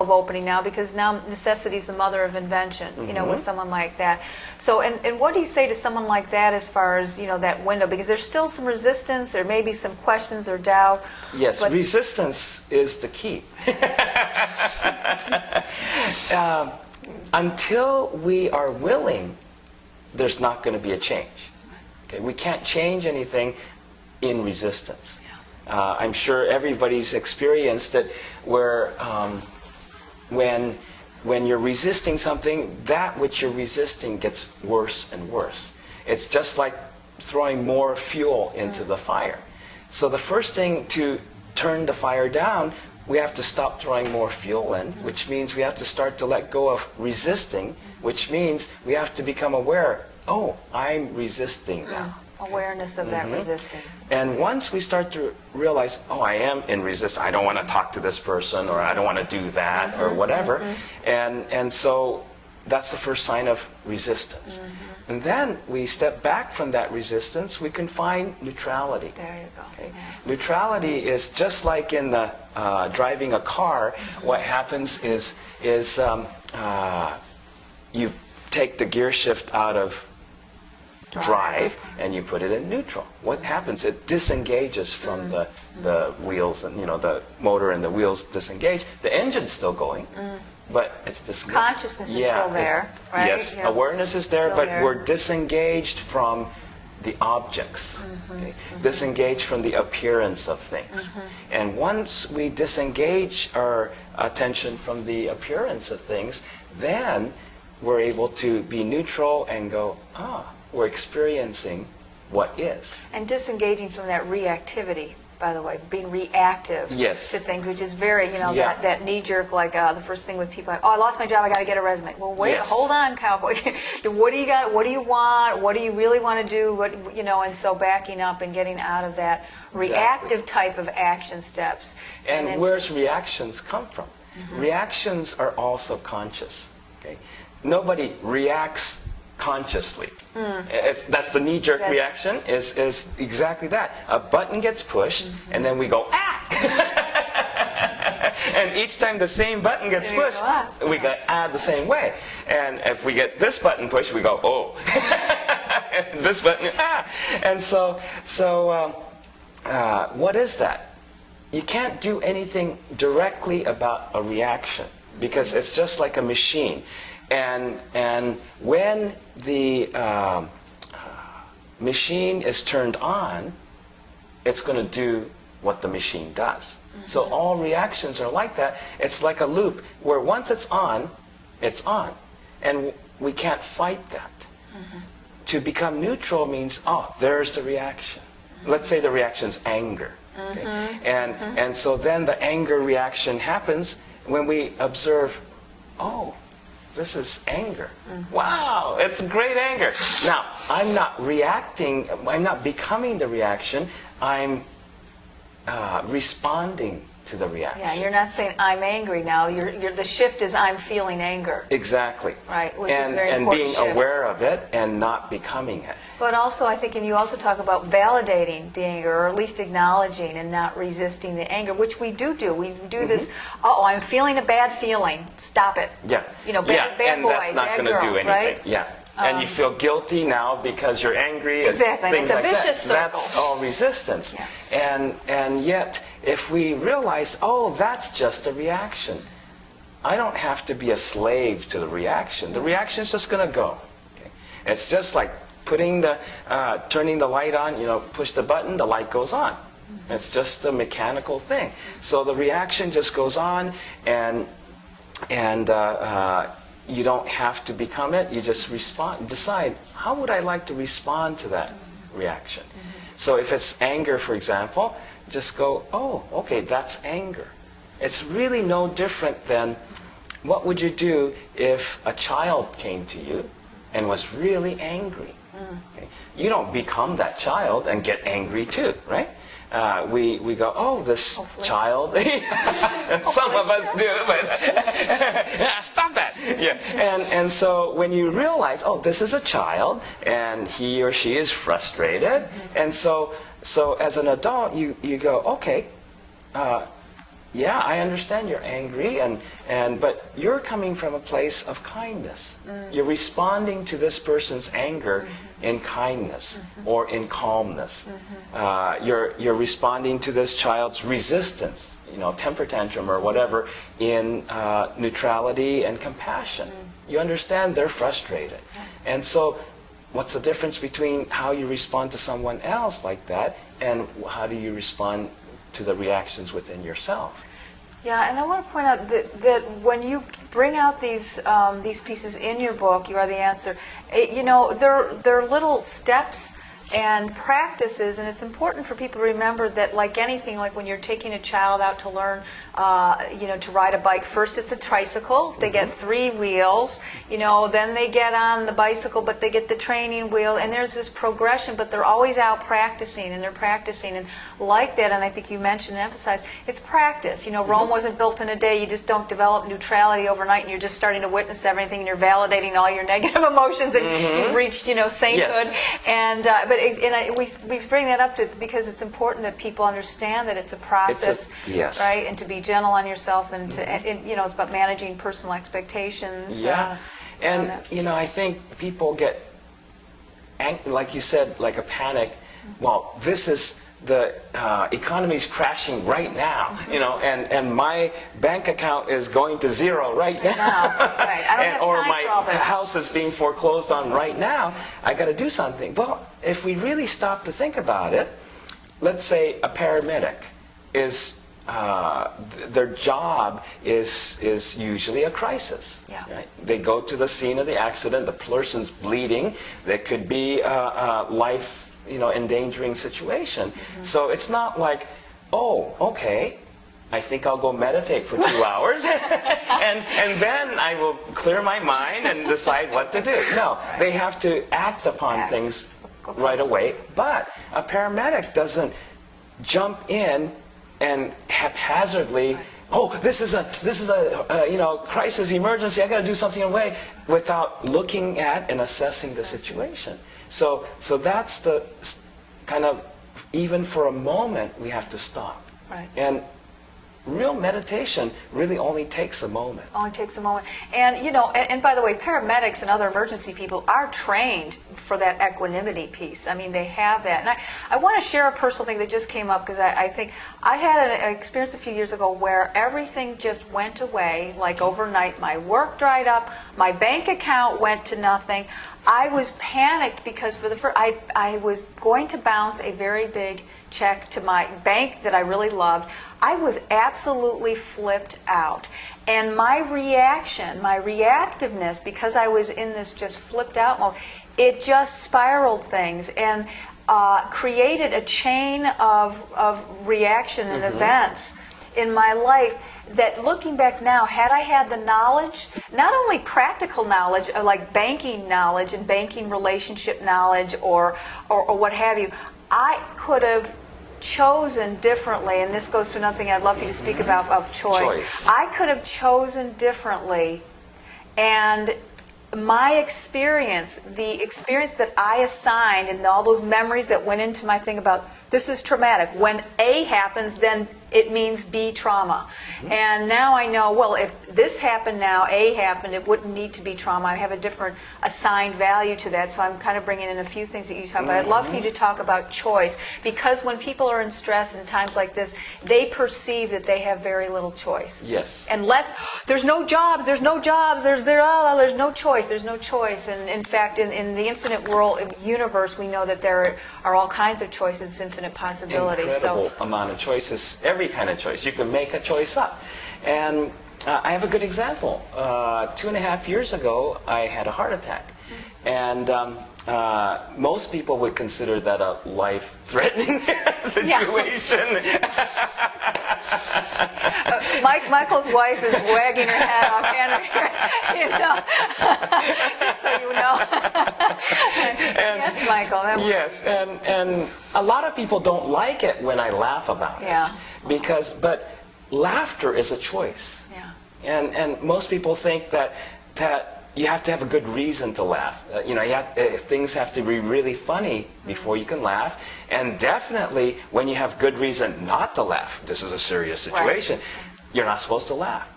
of opening now, because now necessity is the mother of invention, you know, with someone like that. So, and what do you say to someone like that as far as, you know, that window? Because there's still some resistance, there may be some questions or doubt. Yes, resistance is the key. Until we are willing, there's not going to be a change. Okay, we can't change anything in resistance. I'm sure everybody's experienced it, where when you're resisting something, that which you're resisting gets worse and worse. It's just like throwing more fuel into the fire. So the first thing to turn the fire down, we have to stop throwing more fuel in, which means we have to start to let go of resisting, which means we have to become aware, oh, I'm resisting now. Awareness of that resisting. And once we start to realize, oh, I am in resistance, I don't want to talk to this person, or I don't want to do that, or whatever. And so that's the first sign of resistance. And then we step back from that resistance, we can find neutrality. There you go. Okay? Neutrality is just like in the driving a car. What happens is you take the gear shift out of drive and you put it in neutral. What happens? It disengages from the wheels, and you know, the motor and the wheels disengage. The engine's still going, but it's disengaged. Consciousness is still there, right? Yes, awareness is there, Still but there. we're disengaged from the objects, okay? Disengaged from the appearance of things. And once we disengage our attention from the appearance of things, then we're able to be neutral and go, we're experiencing what is. And disengaging from that reactivity, by the way, being reactive to things, which is very, you know, that knee-jerk, like the first thing with people, like, oh, I lost my job, I got to get a resume. Well, wait, hold on, cowboy. What do you got? What do you want? What do you really want to do? What, you know, and so backing up and getting out of that reactive type of action steps. And where's reactions come from? Reactions are all subconscious. Okay, nobody reacts consciously. That's the knee-jerk reaction, is exactly that. A button gets pushed, and then we go, ah! And each time the same button gets pushed, we go, ah, the same way. And if we get this button pushed, we go, oh. This button, ah! And so what is that? You can't do anything directly about a reaction, because it's just like a machine. And when the machine is turned on, it's going to do what the machine does. So all reactions are like that. It's like a loop where once it's on, and we can't fight that. To become neutral means, oh, there's the reaction. Let's say the reaction's anger. Okay? And so then the anger reaction happens when we observe, oh, this is anger. Wow, it's great anger. Now, I'm not reacting, I'm not becoming the reaction, I'm responding to the reaction. Yeah, you're not saying I'm angry now. The shift is I'm feeling anger. Exactly. Right, which is very important. And being shift. aware of it and not becoming it. But also, I think, and you also talk about validating the anger, or at least acknowledging and not resisting the anger, which we do. We do this, I'm feeling a bad feeling. Stop it. Yeah. You know, bad boy, and that's not going to do anything. Right? Yeah. And you feel guilty now because you're angry. Exactly. And things it's a like vicious circle. That's all resistance. Yeah. And yet, if we realize, oh, that's just a reaction. I don't have to be a slave to the reaction. The reaction's just going to go. Okay? It's just like turning the light on. You know, push the button, the light goes on. It's just a mechanical thing. So the reaction just goes on, and you don't have to become it. You just respond. Decide, how would I like to respond to that reaction? So if it's anger, for example, just go, oh, okay, that's anger. It's really no different than what would you do if a child came to you and was really angry? Okay? You don't become that child and get angry too, right? We go, oh, this child. Some of us do, but stop that. Yeah. And so when you realize, oh, this is a child, and he or she is frustrated, and so as an adult, you go, okay, yeah, I understand you're angry, but you're coming from a place of kindness. You're responding to this person's anger in kindness or in calmness. You're responding to this child's resistance, temper tantrum or whatever, in neutrality and compassion. You understand they're frustrated. And so what's the difference between how you respond to someone else like that and how do you respond to the reactions within yourself? Yeah, and I want to point out that when you bring out these pieces in your book, You Are the Answer, they're little steps and practices, and it's important for people to remember that, like anything, like when you're taking a child out to learn, to ride a bike, first it's a tricycle, they get 3 wheels, then they get on the bicycle, but they get the training wheel, and there's this progression, but they're always out practicing, and like that, and I think you mentioned and emphasized, it's practice. Rome wasn't built in a day. You just don't develop neutrality overnight, and you're just starting to witness everything, and you're validating all your negative emotions, and you've reached, sainthood, we bring that up because it's important that people understand that it's a process, right? And to be gentle on yourself, and it's about managing personal expectations. Yeah, I think people get, like you said, like a panic. Well, this is the economy's crashing right now, and my bank account is going to zero right now. Right. I don't have time or for all my this. house is being foreclosed on right now. I got to do something. Well, if we really stop to think about it, let's say a paramedic is their job is usually a crisis. Yeah. Right? They go to the scene of the accident. The person's bleeding. There could be a life endangering situation. So it's not like, oh, okay, I think I'll go meditate for 2 hours and then I will clear my mind and decide what to do. No, they have to act upon things right away. But a paramedic doesn't jump in and haphazardly, oh, this is a crisis, emergency, I got to do something away, without looking at and assessing the situation. So that's the kind of, even for a moment, we have to stop. Right. And real meditation really only takes a moment. Only takes a moment. And, and by the way, paramedics and other emergency people are trained for that equanimity piece. I mean, they have that. And I want to share a personal thing that just came up, because I think I had an experience a few years ago where everything just went away, like overnight. My work dried up, my bank account went to nothing. I was panicked because for the first, I was going to bounce a very big check to my bank that I really loved. I was absolutely flipped out. And my reaction, my reactiveness, because I was in this just flipped out mode, it just spiraled things and created a chain of reaction and events in my life that, looking back now, had I had the knowledge, not only practical knowledge, like banking knowledge and banking relationship knowledge or what have you, I could have chosen differently. And this goes to another thing I'd love for you to speak about choice. I could have chosen differently, and my experience, the experience that I assigned and all those memories that went into my thing about this is traumatic. When A happens, then it means B trauma. And now I know, well, if this happened now, A happened, it wouldn't need to be trauma. I have a different assigned value to that. So I'm kind of bringing in a few things that you talk about. I'd love for you to talk about choice, because when people are in stress in times like this, they perceive that they have very little choice. Yes. Unless there's no jobs, there's no choice, there's no choice. And in fact, in the infinite world, universe, we know that there are all kinds of choices. It's infinite possibility. Incredible amount of choices, every kind of choice. You can make a choice up. And I have a good example. 2.5 years ago, I had a heart attack. And most people would consider that a life-threatening situation. Michael's wife is wagging her head off camera here, just so you know. Yes, Michael. Yes, and a lot of people don't like it when I laugh about it, but laughter is a choice. Yeah. And most people think that you have to have a good reason to laugh. Things have to be really funny before you can laugh. And definitely, when you have good reason not to laugh, this is a serious situation, you're not supposed to laugh. But